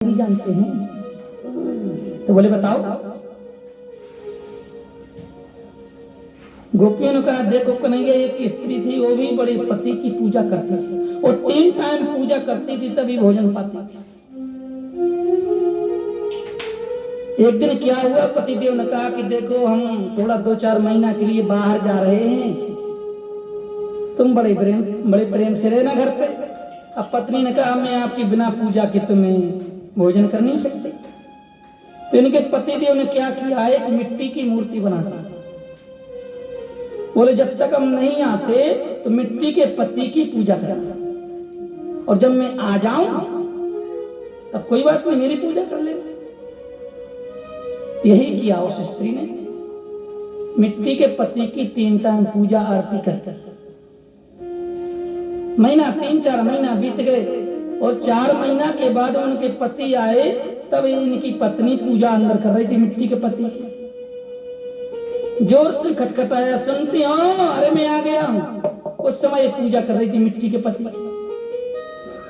नहीं जानते हैं। तो बोले बताओ। गोपियों ने कहा देखो कन्हैया एक स्त्री थी, वो भी बड़े पति की पूजा करती थी और 3 टाइम पूजा करती थी तभी भोजन पाती थी। एक दिन क्या हुआ, पतिदेव ने कहा कि देखो हम थोड़ा 2-4 महीना के लिए बाहर जा रहे हैं, तुम बड़े प्रेम से रहना घर पे। अब पत्नी ने कहा मैं आपकी बिना पूजा के तुम्हें भोजन कर नहीं सकते। तो इनके पतिदेव ने क्या किया, एक मिट्टी की मूर्ति बना दी। बोले जब तक हम नहीं आते तो मिट्टी के पति की पूजा करना, और जब मैं आ जाऊं तब कोई बात नहीं मेरी पूजा कर लेना। यही किया उस स्त्री ने, मिट्टी के पति की 3 टाइम पूजा आरती कर महीना 3-4 महीना बीत गए और 4 महीना के बाद उनके पति आए, तब इनकी पत्नी पूजा अंदर कर रही थी मिट्टी के पति की। जोर से खटखटाया, सुनती हो? अरे मैं आ गया हूं। उस समय पूजा कर रही थी मिट्टी के पति की।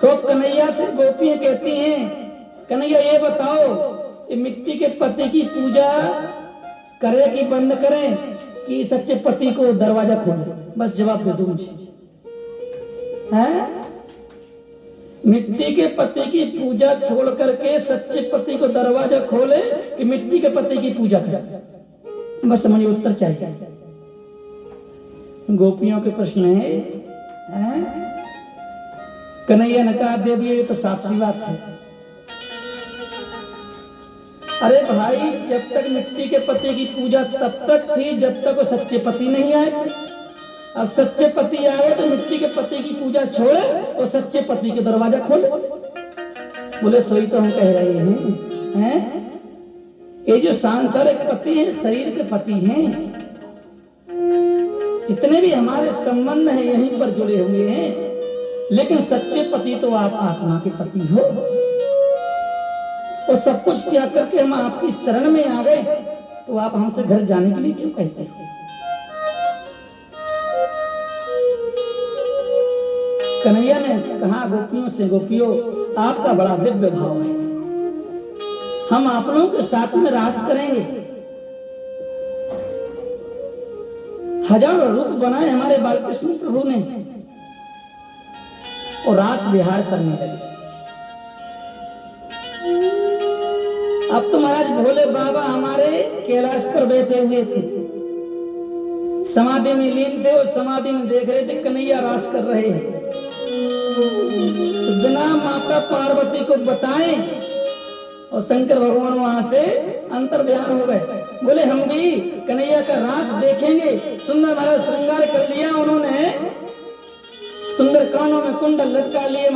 तो कन्हैया से गोपियां कहती हैं कन्हैया ये बताओ कि मिट्टी के पति की पूजा करे कि बंद करें, कि सच्चे पति को दरवाजा खोले? बस जवाब दे दो मुझे। है मिट्टी के पति की पूजा छोड़ करके सच्चे पति को दरवाजा खोले कि मिट्टी के पति की पूजा करे? बस समझिए उत्तर चाहिए। गोपियों के प्रश्न है? कन्हैया ने कहा दे दिए, ये तो साफ सी बात है। अरे भाई जब तक मिट्टी के पति की पूजा तब तक थी जब तक वो सच्चे पति नहीं आए थे। अब सच्चे पति आए तो मिट्टी के पति की पूजा छोड़े और सच्चे पति के दरवाजा खोले। बोले सोई तो हम कह रहे हैं? ये जो सांसारिक पति हैं, शरीर के पति हैं, जितने भी हमारे संबंध हैं यहीं पर जुड़े हुए हैं, लेकिन सच्चे पति तो आप आत्मा के पति हो। और सब कुछ त्याग करके हम आपकी शरण में आ गए, तो आप हमसे घर जाने के लिए क्यों कहते हो? कन्हैया ने कहा गोपियों से, गोपियों आपका बड़ा दिव्य भाव है, हम आप लोगों के साथ में रास करेंगे। हजारों रूप बनाए हमारे बालकृष्ण प्रभु ने और रास विहार करने लगे। अब तो महाराज भोले बाबा हमारे कैलाश पर बैठे हुए थे, समाधि में लीन थे और समाधि में देख रहे थे कन्हैया रास कर रहे हैं। बिना माता पार्वती को बताए और शंकर भगवान वहां से अंतर ध्यान हो गए। बोले हम भी कन्हैया का रास देखेंगे। सुंदर महाराज श्रृंगार कर लिया उन्होंने, सुंदर कानों में कुंडल लटका लिए।